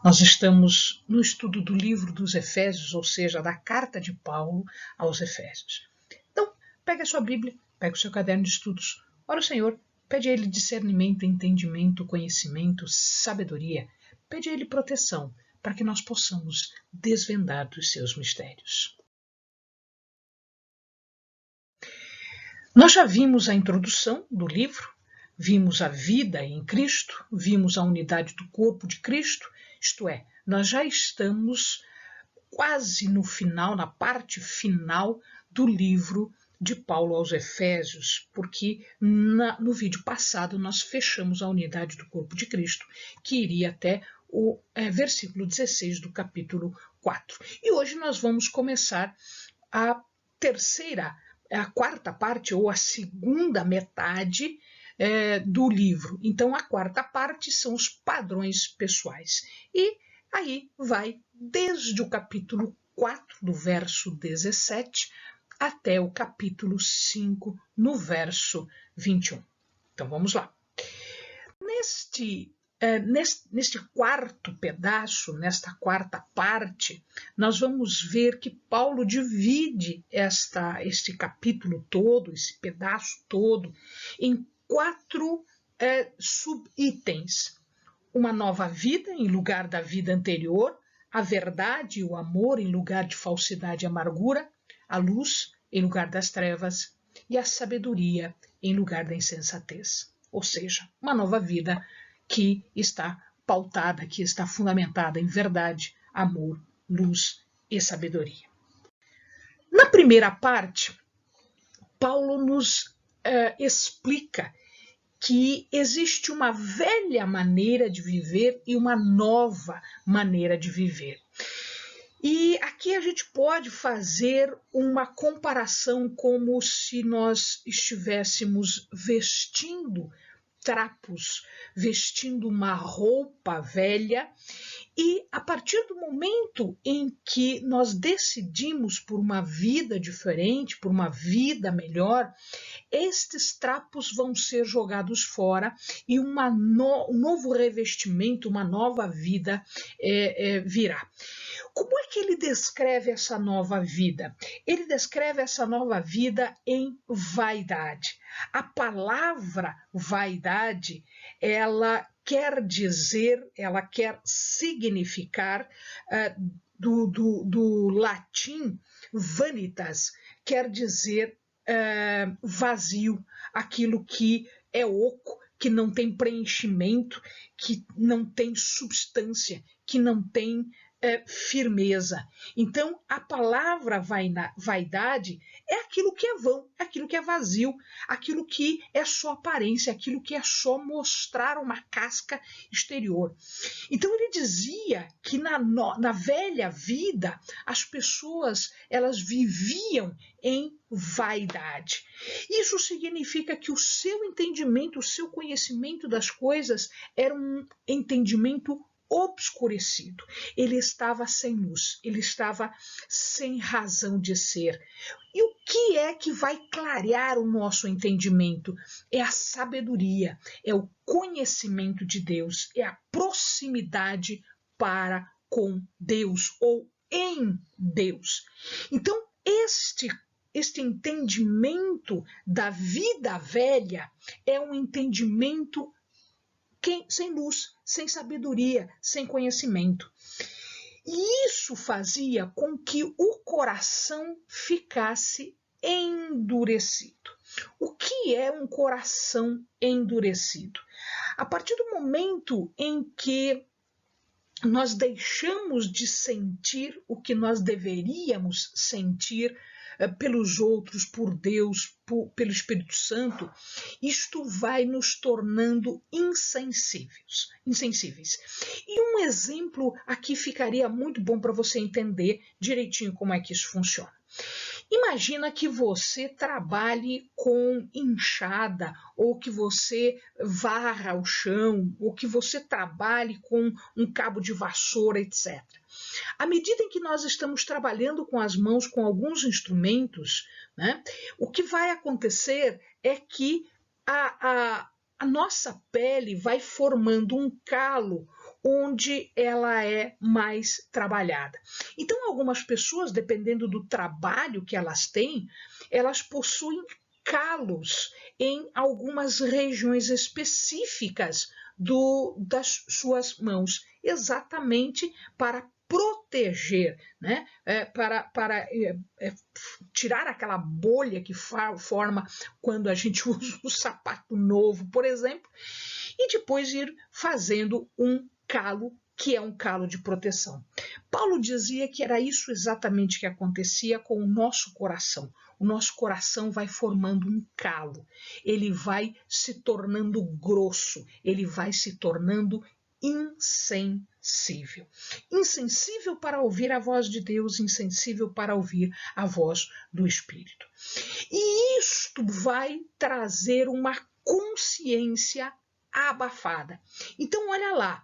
Nós estamos no estudo do livro dos Efésios, ou seja, da carta de Paulo aos Efésios. Então, pega a sua Bíblia, pega o seu caderno de estudos, ora o Senhor, pede a Ele discernimento, entendimento, conhecimento, sabedoria, pede a Ele proteção, para que nós possamos desvendar dos seus mistérios. Nós já vimos a introdução do livro, vimos a vida em Cristo, vimos a unidade do corpo de Cristo, isto é, nós já estamos quase no final, na parte final do livro de Paulo aos Efésios, porque no vídeo passado nós fechamos a unidade do corpo de Cristo, que iria até o versículo 16 do capítulo 4. E hoje nós vamos começar a quarta parte, ou a segunda metade do livro. Então, a quarta parte são os padrões pessoais. E aí vai desde o capítulo 4, do verso 17, até o capítulo 5, no verso 21. Então, vamos lá. Neste quarto pedaço, nesta quarta parte, nós vamos ver que Paulo divide este capítulo todo, esse pedaço todo, em 4 subitens. Uma nova vida em lugar da vida anterior, a verdade e o amor em lugar de falsidade e amargura, a luz em lugar das trevas e a sabedoria em lugar da insensatez. Ou seja, uma nova vida que está pautada, que está fundamentada em verdade, amor, luz e sabedoria. Na primeira parte, Paulo nos explica que existe uma velha maneira de viver e uma nova maneira de viver. E aqui a gente pode fazer uma comparação como se nós estivéssemos vestindo trapos, vestindo uma roupa velha, e a partir do momento em que nós decidimos por uma vida diferente, por uma vida melhor, estes trapos vão ser jogados fora e um novo revestimento, uma nova vida virá. Como é que ele descreve essa nova vida? Ele descreve essa nova vida em vaidade. A palavra vaidade, ela quer dizer, ela quer significar do latim vanitas, quer dizer vazio, aquilo que é oco, que não tem preenchimento, que não tem substância, que não tem firmeza. Então, a palavra vaidade é aquilo que é vão, aquilo que é vazio, aquilo que é só aparência, aquilo que é só mostrar uma casca exterior. Então, ele dizia que na velha vida, as pessoas elas viviam em vaidade. Isso significa que o seu entendimento, o seu conhecimento das coisas era um entendimento obscurecido. Ele estava sem luz, ele estava sem razão de ser. E o que é que vai clarear o nosso entendimento? É a sabedoria, é o conhecimento de Deus, é a proximidade para com Deus ou em Deus. Então, este entendimento da vida velha é um entendimento sem luz, sem sabedoria, sem conhecimento. E isso fazia com que o coração ficasse endurecido. O que é um coração endurecido? A partir do momento em que nós deixamos de sentir o que nós deveríamos sentir pelos outros, por Deus, pelo Espírito Santo, isto vai nos tornando insensíveis. E um exemplo aqui ficaria muito bom para você entender direitinho como é que isso funciona. Imagina que você trabalhe com enxada, ou que você varra o chão, ou que você trabalhe com um cabo de vassoura, etc. À medida em que nós estamos trabalhando com as mãos, com alguns instrumentos, né, o que vai acontecer é que a nossa pele vai formando um calo, onde ela é mais trabalhada. Então, algumas pessoas, dependendo do trabalho que elas têm, elas possuem calos em algumas regiões específicas das suas mãos, exatamente para proteger, né? Para tirar aquela bolha que forma quando a gente usa um sapato novo, por exemplo, e depois ir fazendo um calo, que é um calo de proteção. Paulo dizia que era isso exatamente que acontecia com o nosso coração. O nosso coração vai formando um calo, ele vai se tornando grosso, ele vai se tornando insensível. Insensível para ouvir a voz de Deus, insensível para ouvir a voz do Espírito. E isto vai trazer uma consciência abafada. Então, olha lá,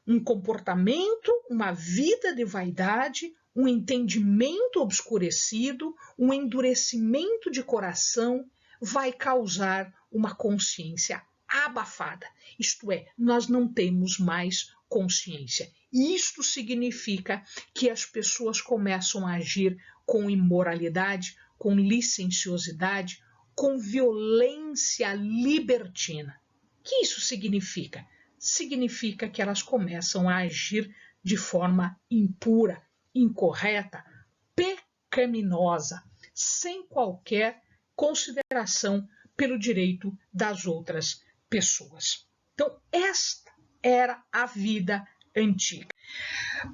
um comportamento, uma vida de vaidade, um entendimento obscurecido, um endurecimento de coração vai causar uma consciência abafada. Isto é, nós não temos mais consciência. E isto significa que as pessoas começam a agir com imoralidade, com licenciosidade, com violência libertina. O que isso significa? Significa que elas começam a agir de forma impura, incorreta, pecaminosa, sem qualquer consideração pelo direito das outras pessoas. Então, esta era a vida antiga.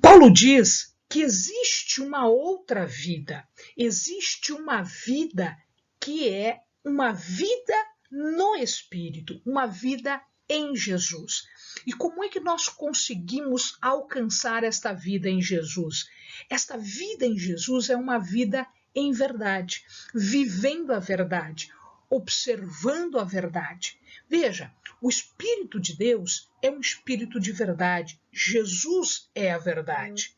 Paulo diz que existe uma outra vida, existe uma vida que é uma vida no Espírito, uma vida em Jesus. E como é que nós conseguimos alcançar esta vida em Jesus? Esta vida em Jesus é uma vida em verdade, vivendo a verdade, observando a verdade. Veja, o Espírito de Deus é um Espírito de verdade. Jesus é a verdade.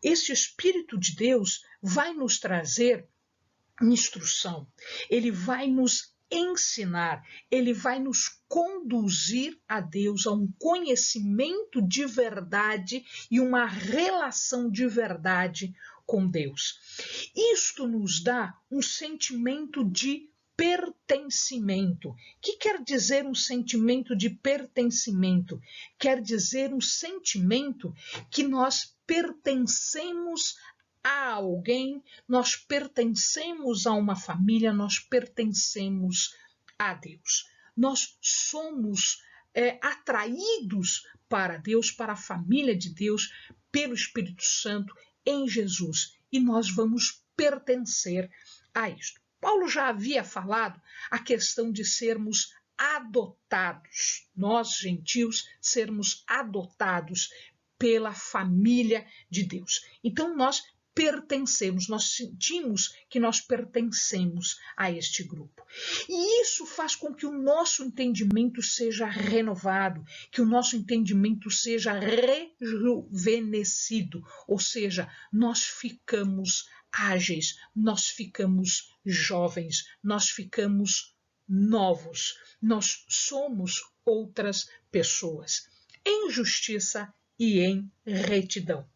Esse Espírito de Deus vai nos trazer instrução, ele vai nos ensinar, ele vai nos conduzir a Deus, a um conhecimento de verdade e uma relação de verdade com Deus. Isto nos dá um sentimento de pertencimento. O que quer dizer um sentimento de pertencimento? Quer dizer um sentimento que nós pertencemos a alguém, nós pertencemos a uma família, nós pertencemos a Deus. Nós somos atraídos para Deus, para a família de Deus, pelo Espírito Santo, em Jesus. E nós vamos pertencer a isto. Paulo já havia falado a questão de sermos adotados, nós gentios sermos adotados pela família de Deus. Então nós pertencemos, nós sentimos que nós pertencemos a este grupo. E isso faz com que o nosso entendimento seja renovado, que o nosso entendimento seja rejuvenescido, ou seja, nós ficamos ágeis, nós ficamos jovens, nós ficamos novos, nós somos outras pessoas, em justiça e em retidão.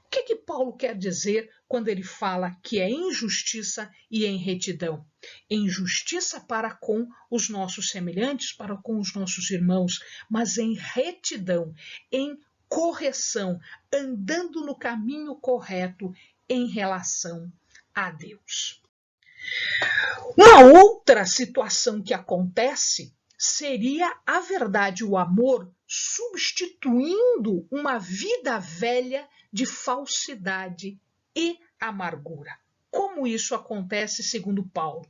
O que Paulo quer dizer quando ele fala que é em justiça e em retidão? Em justiça para com os nossos semelhantes, para com os nossos irmãos, mas em retidão, em correção, andando no caminho correto em relação a Deus. Uma outra situação que acontece seria a verdade, o amor, substituindo uma vida velha de falsidade e amargura. Como isso acontece segundo Paulo?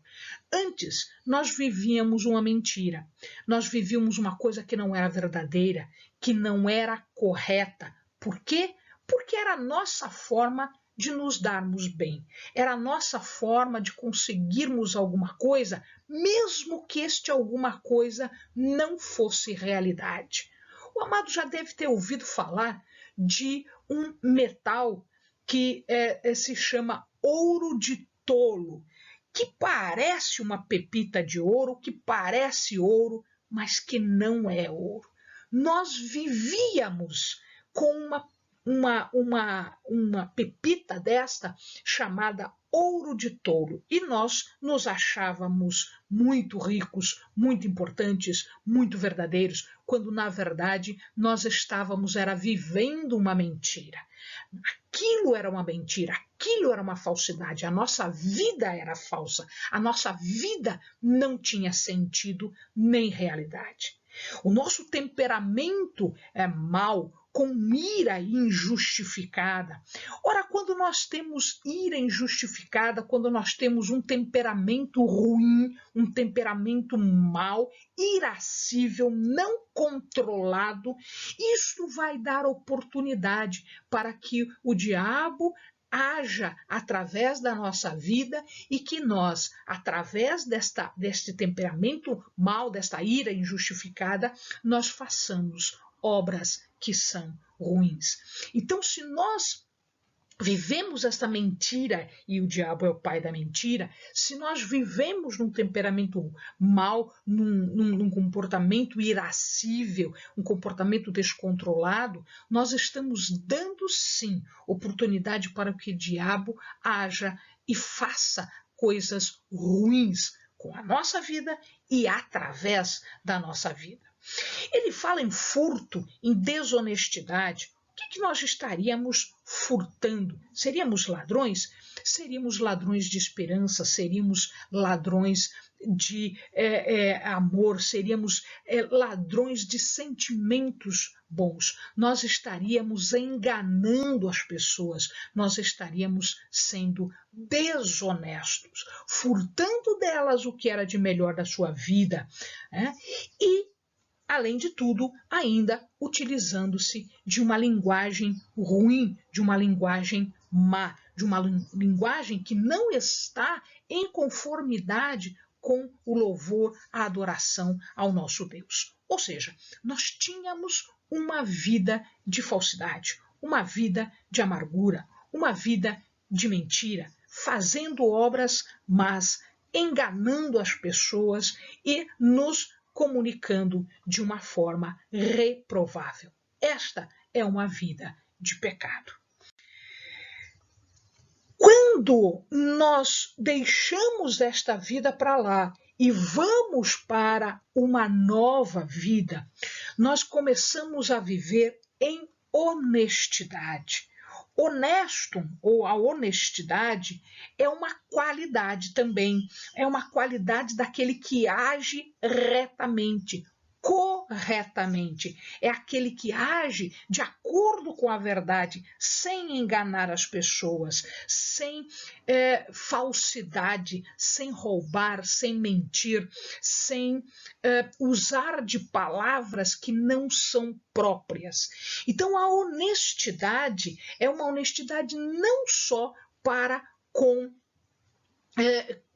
Antes, nós vivíamos uma mentira. Nós vivíamos uma coisa que não era verdadeira, que não era correta. Por quê? Porque era a nossa forma de nos darmos bem. Era a nossa forma de conseguirmos alguma coisa, mesmo que este alguma coisa não fosse realidade. O amado já deve ter ouvido falar de um metal que se chama ouro de tolo, que parece uma pepita de ouro, que parece ouro, mas que não é ouro. Nós vivíamos com uma pepita desta chamada ouro de touro. E nós nos achávamos muito ricos, muito importantes, muito verdadeiros, quando na verdade nós estávamos vivendo uma mentira. Aquilo era uma mentira, aquilo era uma falsidade, a nossa vida era falsa, a nossa vida não tinha sentido nem realidade. O nosso temperamento é mau, com ira injustificada. Ora, quando nós temos ira injustificada, quando nós temos um temperamento ruim, um temperamento mau, irascível, não controlado, isto vai dar oportunidade para que o diabo haja através da nossa vida e que nós, através deste temperamento mau, desta ira injustificada, nós façamos obras que são ruins. Então, se nós vivemos esta mentira, e o diabo é o pai da mentira, se nós vivemos num temperamento mau, num comportamento irascível, um comportamento descontrolado, nós estamos dando sim oportunidade para que o diabo haja e faça coisas ruins com a nossa vida e através da nossa vida. Ele fala em furto, em desonestidade. O que nós estaríamos furtando? Seríamos ladrões? Seríamos ladrões de esperança, seríamos ladrões de amor, seríamos ladrões de sentimentos bons. Nós estaríamos enganando as pessoas, nós estaríamos sendo desonestos, furtando delas o que era de melhor da sua vida, e além de tudo, ainda utilizando-se de uma linguagem ruim, de uma linguagem má, de uma linguagem que não está em conformidade com o louvor, a adoração ao nosso Deus. Ou seja, nós tínhamos uma vida de falsidade, uma vida de amargura, uma vida de mentira, fazendo obras más, enganando as pessoas e nos comunicando de uma forma reprovável. Esta é uma vida de pecado. Quando nós deixamos esta vida para lá e vamos para uma nova vida, nós começamos a viver em honestidade. Honesto, ou a honestidade, é uma qualidade também, é uma qualidade daquele que age retamente, corretamente. É aquele que age de acordo com a verdade, sem enganar as pessoas, sem falsidade, sem roubar, sem mentir, sem usar de palavras que não são próprias. Então, a honestidade é uma honestidade não só para com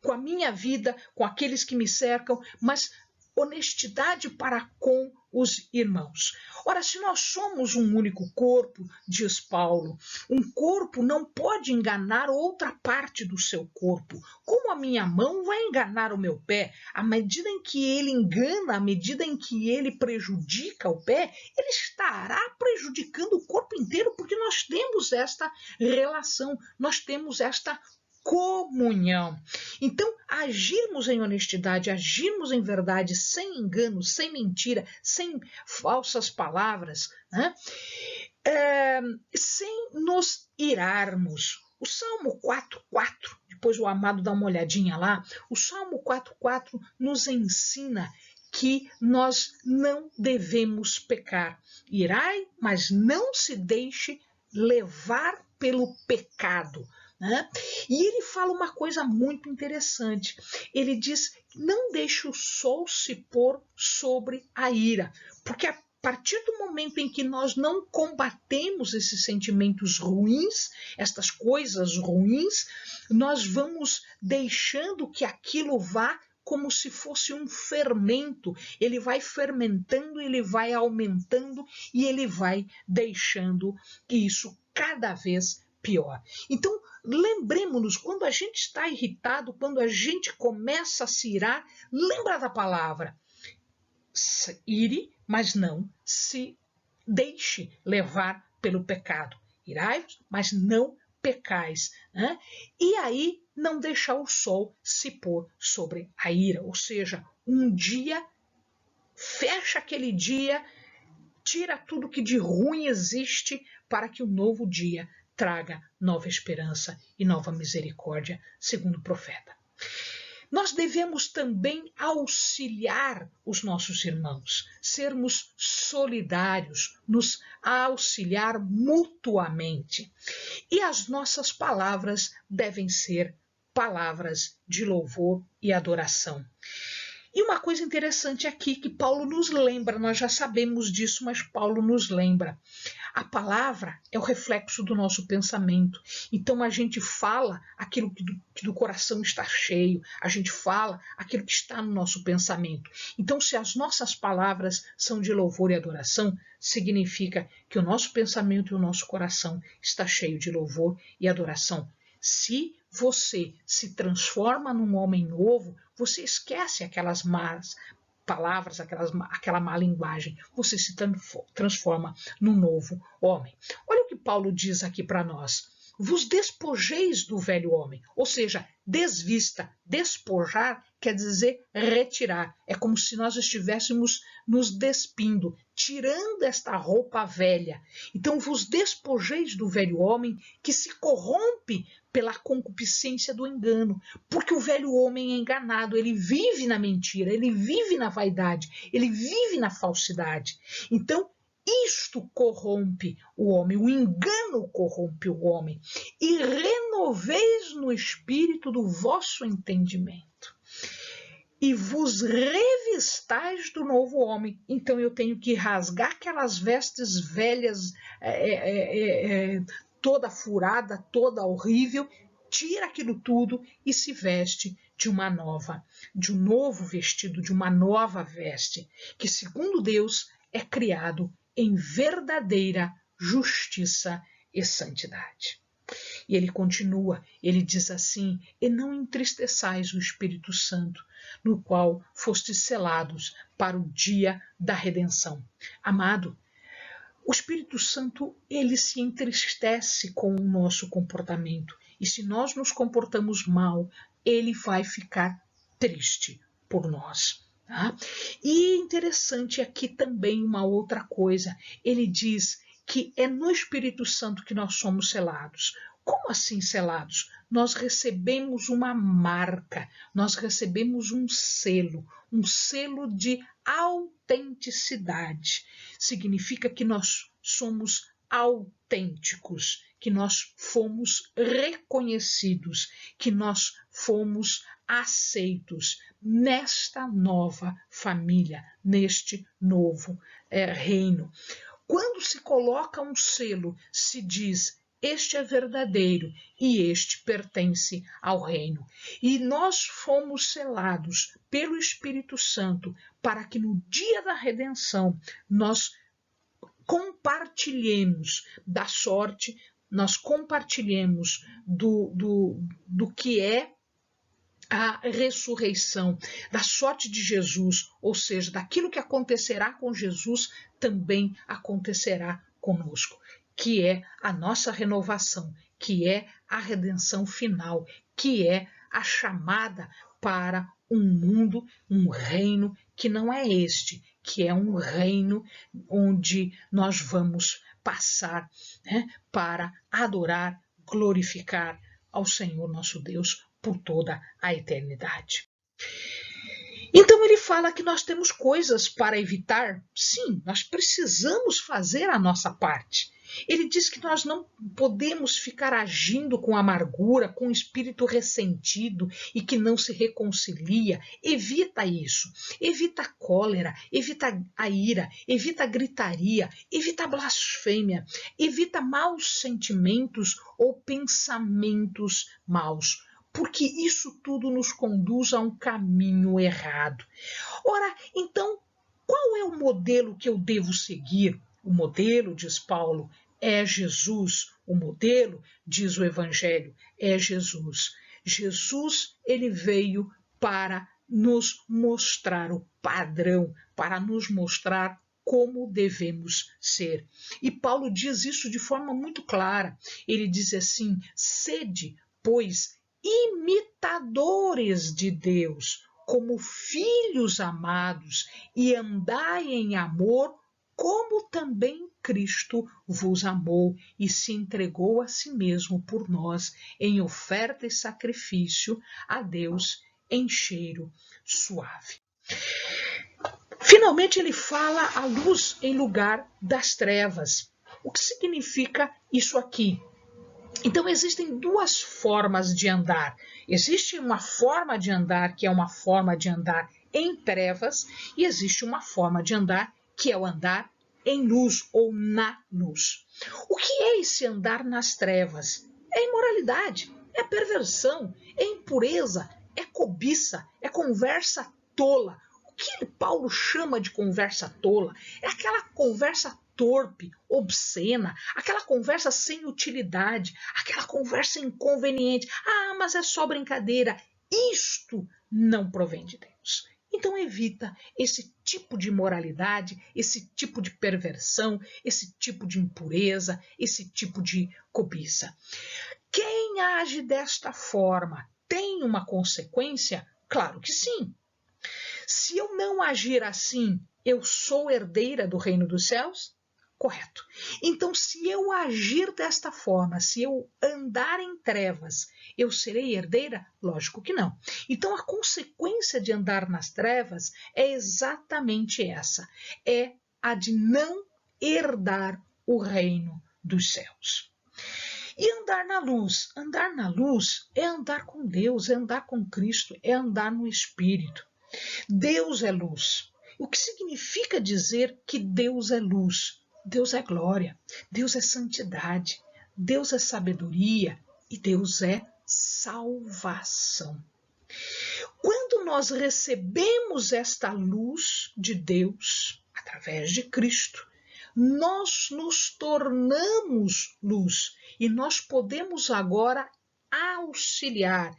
a minha vida, com aqueles que me cercam, mas honestidade para com os irmãos. Ora, se nós somos um único corpo, diz Paulo, um corpo não pode enganar outra parte do seu corpo. Como a minha mão vai enganar o meu pé? À medida em que ele engana, à medida em que ele prejudica o pé, ele estará prejudicando o corpo inteiro, porque nós temos esta relação, nós temos esta comunhão. Então, agirmos em honestidade, agirmos em verdade, sem engano, sem mentira, sem falsas palavras, sem nos irarmos. O Salmo 4:4, depois o amado dá uma olhadinha lá, o Salmo 4:4 nos ensina que nós não devemos pecar. Irai, mas não se deixe levar pelo pecado. E ele fala uma coisa muito interessante. Ele diz: não deixe o sol se pôr sobre a ira, porque a partir do momento em que nós não combatemos esses sentimentos ruins, estas coisas ruins, nós vamos deixando que aquilo vá como se fosse um fermento. Ele vai fermentando, ele vai aumentando e ele vai deixando isso cada vez pior. Então, lembremos-nos, quando a gente está irritado, quando a gente começa a se irar, lembra da palavra. Ire, mas não se deixe levar pelo pecado. Irai-vos, mas não pecais. Né? E aí não deixar o sol se pôr sobre a ira. Ou seja, um dia, fecha aquele dia, tira tudo que de ruim existe para que o novo dia traga nova esperança e nova misericórdia, segundo o profeta. Nós devemos também auxiliar os nossos irmãos, sermos solidários, nos auxiliar mutuamente. E as nossas palavras devem ser palavras de louvor e adoração. E uma coisa interessante aqui que Paulo nos lembra, nós já sabemos disso, mas Paulo nos lembra. A palavra é o reflexo do nosso pensamento. Então a gente fala aquilo que do coração está cheio, a gente fala aquilo que está no nosso pensamento. Então, se as nossas palavras são de louvor e adoração, significa que o nosso pensamento e o nosso coração está cheio de louvor e adoração. Se você se transforma num homem novo, você esquece aquelas más palavras, aquela má linguagem. Você se transforma num novo homem. Olha o que Paulo diz aqui para nós. Vos despojeis do velho homem, ou seja, desvista, despojar quer dizer retirar. É como se nós estivéssemos nos despindo, tirando esta roupa velha. Então vos despojeis do velho homem que se corrompe pela concupiscência do engano, porque o velho homem é enganado, ele vive na mentira, ele vive na vaidade, ele vive na falsidade. Então, isto corrompe o homem, o engano corrompe o homem. E renoveis no espírito do vosso entendimento. E vos revistais do novo homem. Então eu tenho que rasgar aquelas vestes velhas, toda furada, toda horrível, tira aquilo tudo e se veste de um novo vestido, de uma nova veste, que segundo Deus é criado em verdadeira justiça e santidade. E ele continua, ele diz assim: e não entristeçais o Espírito Santo, no qual fostes selados para o dia da redenção. Amado, o Espírito Santo, ele se entristece com o nosso comportamento. E se nós nos comportamos mal, ele vai ficar triste por nós. Tá? E interessante aqui também uma outra coisa. Ele diz que é no Espírito Santo que nós somos selados. Como assim selados? Nós recebemos uma marca, nós recebemos um selo de autenticidade. Significa que nós somos autênticos, que nós fomos reconhecidos, que nós fomos aceitos nesta nova família, neste novo reino. Quando se coloca um selo, se diz: este é verdadeiro e este pertence ao reino. E nós fomos selados pelo Espírito Santo para que no dia da redenção nós compartilhemos da sorte, nós compartilhemos do que é a ressurreição, da sorte de Jesus, ou seja, daquilo que acontecerá com Jesus, também acontecerá conosco, que é a nossa renovação, que é a redenção final, que é a chamada para um mundo, um reino que não é este, que é um reino onde nós vamos passar, né, para adorar, glorificar ao Senhor nosso Deus por toda a eternidade. Então ele fala que nós temos coisas para evitar. Sim, nós precisamos fazer a nossa parte. Ele diz que nós não podemos ficar agindo com amargura, com espírito ressentido e que não se reconcilia. Evita isso. Evita a cólera, evita a ira, evita a gritaria, evita a blasfêmia, evita maus sentimentos ou pensamentos maus, porque isso tudo nos conduz a um caminho errado. Ora, então, qual é o modelo que eu devo seguir? O modelo, diz Paulo, é Jesus. O modelo, diz o Evangelho, é Jesus. Jesus, ele veio para nos mostrar o padrão, para nos mostrar como devemos ser. E Paulo diz isso de forma muito clara. Ele diz assim: sede, pois, imitadores de Deus, como filhos amados, e andai em amor, como também Cristo vos amou e se entregou a si mesmo por nós, em oferta e sacrifício a Deus em cheiro suave. Finalmente ele fala a luz em lugar das trevas. O que significa isso aqui? Então existem duas formas de andar. Existe uma forma de andar que é uma forma de andar em trevas e existe uma forma de andar que é o andar em luz ou na luz. O que é esse andar nas trevas? É imoralidade, é perversão, é impureza, é cobiça, é conversa tola. O que Paulo chama de conversa tola? É aquela conversa torpe, obscena, aquela conversa sem utilidade, aquela conversa inconveniente. Ah, mas é só brincadeira. Isto não provém de Deus. Então evita esse tipo de imoralidade, esse tipo de perversão, esse tipo de impureza, esse tipo de cobiça. Quem age desta forma tem uma consequência? Claro que sim. Se eu não agir assim, eu sou herdeira do reino dos céus? Correto. Então, se eu agir desta forma, se eu andar em trevas, eu serei herdeira? Lógico que não. Então, a consequência de andar nas trevas é exatamente essa: é a de não herdar o reino dos céus. E andar na luz? Andar na luz é andar com Deus, é andar com Cristo, é andar no Espírito. Deus é luz. O que significa dizer que Deus é luz? Deus é glória, Deus é santidade, Deus é sabedoria e Deus é salvação. Quando nós recebemos esta luz de Deus, através de Cristo, nós nos tornamos luz e nós podemos agora auxiliar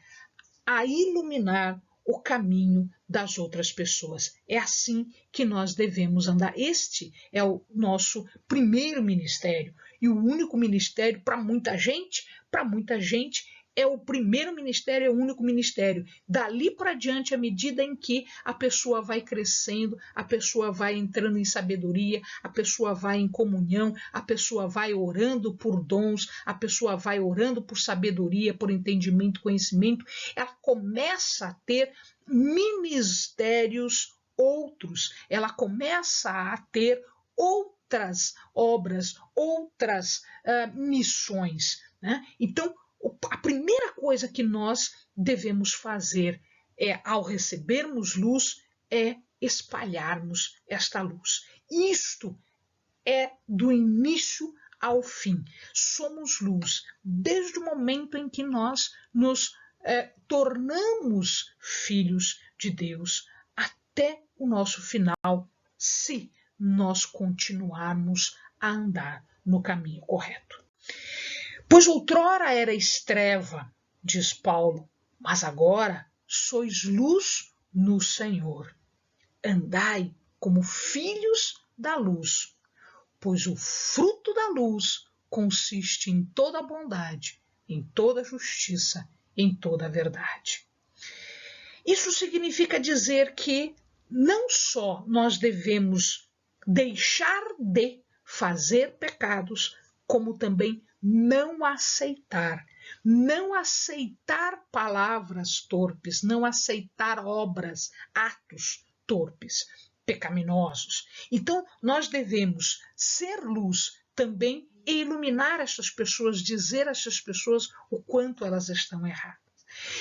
a iluminar o caminho das outras pessoas. É assim que nós devemos andar. Este é o nosso primeiro ministério e o único ministério para muita gente. Para muita gente é o primeiro ministério, é o único ministério. Dali para diante, à medida em que a pessoa vai crescendo, a pessoa vai entrando em sabedoria, a pessoa vai em comunhão, a pessoa vai orando por dons, a pessoa vai orando por sabedoria, por entendimento, conhecimento, ela começa a ter ministérios outros, ela começa a ter outras obras, outras missões, né? Então, a primeira coisa que nós devemos fazer ao recebermos luz, é espalharmos esta luz. Isto é do início ao fim. Somos luz desde o momento em que nós nos tornamos filhos de Deus até o nosso final, se nós continuarmos a andar no caminho correto. Pois outrora erais treva, diz Paulo, mas agora sois luz no Senhor. Andai como filhos da luz, pois o fruto da luz consiste em toda bondade, em toda justiça, em toda verdade. Isso significa dizer que não só nós devemos deixar de fazer pecados, como também não aceitar palavras torpes, não aceitar obras, atos torpes, pecaminosos. Então, nós devemos ser luz também e iluminar essas pessoas, dizer a essas pessoas o quanto elas estão erradas.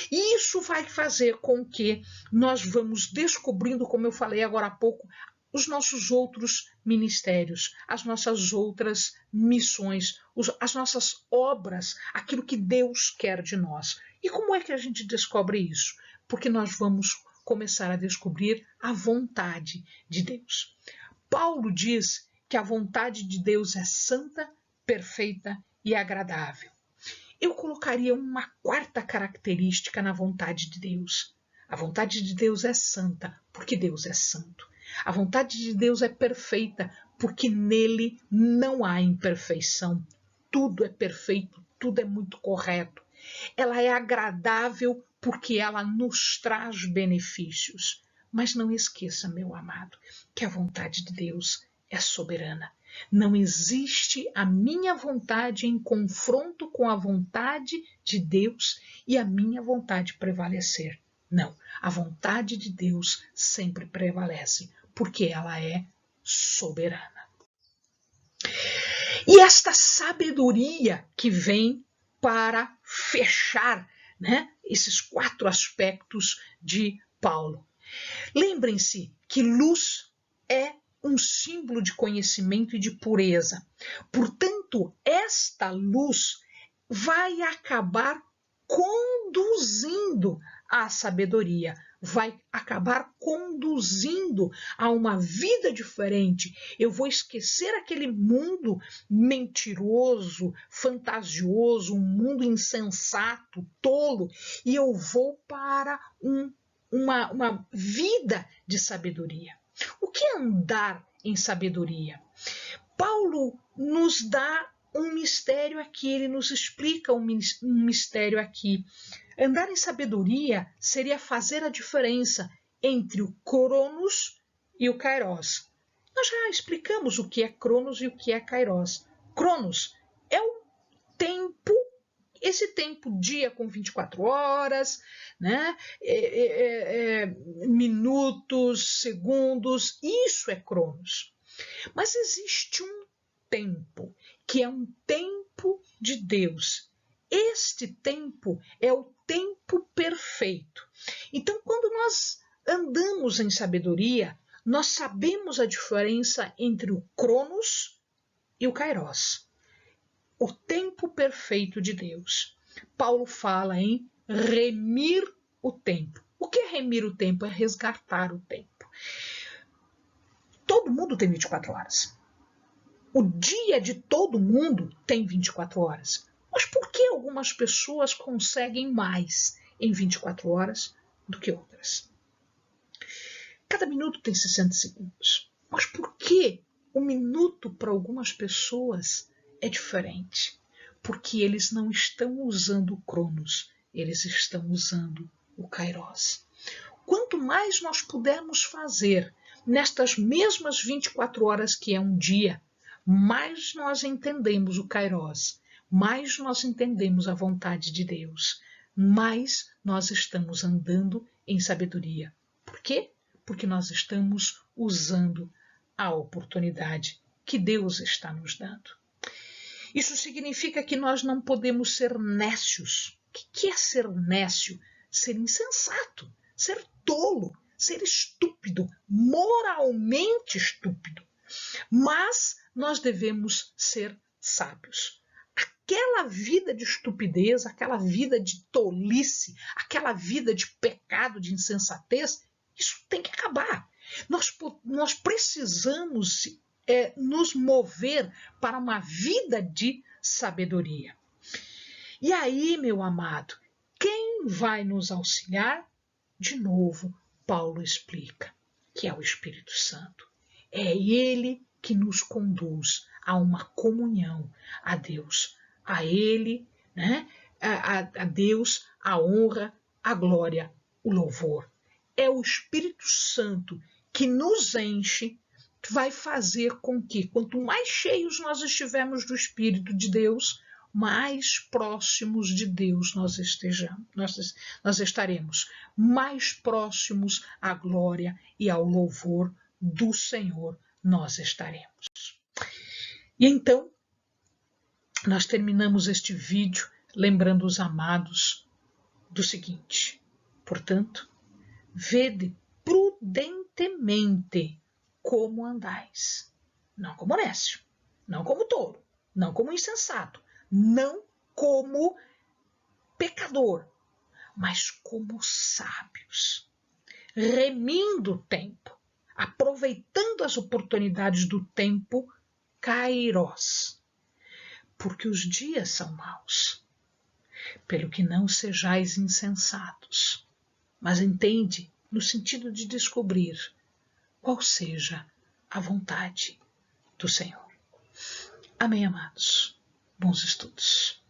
E isso vai fazer com que nós vamos descobrindo, como eu falei agora há pouco, os nossos outros ministérios, as nossas outras missões, as nossas obras, aquilo que Deus quer de nós. E como é que a gente descobre isso? Porque nós vamos começar a descobrir a vontade de Deus. Paulo diz que a vontade de Deus é santa, perfeita e agradável. Eu colocaria uma quarta característica na vontade de Deus. A vontade de Deus é santa, porque Deus é santo. A vontade de Deus é perfeita, porque nele não há imperfeição. Tudo é perfeito, tudo é muito correto. Ela é agradável porque ela nos traz benefícios. Mas não esqueça, meu amado, que a vontade de Deus é soberana. Não existe a minha vontade em confronto com a vontade de Deus e a minha vontade prevalecer. Não, a vontade de Deus sempre prevalece, porque ela é soberana. E esta sabedoria que vem para fechar, né, esses 4 aspectos de Paulo. Lembrem-se que luz é um símbolo de conhecimento e de pureza. Portanto, esta luz vai acabar conduzindo à sabedoria, vai acabar conduzindo a uma vida diferente. Eu vou esquecer aquele mundo mentiroso, fantasioso, um mundo insensato, tolo, e eu vou para uma vida de sabedoria. O que é andar em sabedoria? Paulo nos dá um mistério aqui, ele nos explica um mistério aqui. Andar em sabedoria seria fazer a diferença entre o Cronos e o Kairos. Nós já explicamos o que é Cronos e o que é Kairos. Cronos é o tempo, esse tempo, dia com 24 horas, né? Minutos, segundos, isso é Cronos. Mas existe um tempo, que é um tempo de Deus. Este tempo é o tempo perfeito. Então, quando nós andamos em sabedoria, nós sabemos a diferença entre o Cronos e o Kairos. O tempo perfeito de Deus. Paulo fala em remir o tempo. O que é remir o tempo? É resgatar o tempo. Todo mundo tem 24 horas. O dia de todo mundo tem 24 horas. Mas por que algumas pessoas conseguem mais em 24 horas do que outras? Cada minuto tem 60 segundos. Mas por que o minuto para algumas pessoas é diferente? Porque eles não estão usando o Cronos, eles estão usando o Kairos. Quanto mais nós pudermos fazer nestas mesmas 24 horas que é um dia, mais nós entendemos o Kairos, mais nós entendemos a vontade de Deus, mais nós estamos andando em sabedoria. Por quê? Porque nós estamos usando a oportunidade que Deus está nos dando. Isso significa que nós não podemos ser nécios. O que é ser nécio? Ser insensato, ser tolo, ser estúpido, moralmente estúpido. Mas nós devemos ser sábios. Aquela vida de estupidez, aquela vida de tolice, aquela vida de pecado, de insensatez, isso tem que acabar. Nós precisamos nos mover para uma vida de sabedoria. E aí, meu amado, quem vai nos auxiliar? De novo, Paulo explica que é o Espírito Santo. É ele que nos conduz a uma comunhão a Deus. A ele, né? A Deus, a honra, a glória, o louvor. É o Espírito Santo que nos enche, vai fazer com que, quanto mais cheios nós estivermos do Espírito de Deus, mais próximos de Deus nós estaremos, mais próximos à glória e ao louvor do Senhor nós estaremos. E então, nós terminamos este vídeo lembrando os amados do seguinte: portanto, vede prudentemente como andais, não como nécio, não como tolo, não como insensato, não como pecador, mas como sábios, remindo o tempo, aproveitando as oportunidades do tempo, Kairos, porque os dias são maus. Pelo que não sejais insensatos, mas entende no sentido de descobrir qual seja a vontade do Senhor. Amém, amados. Bons estudos.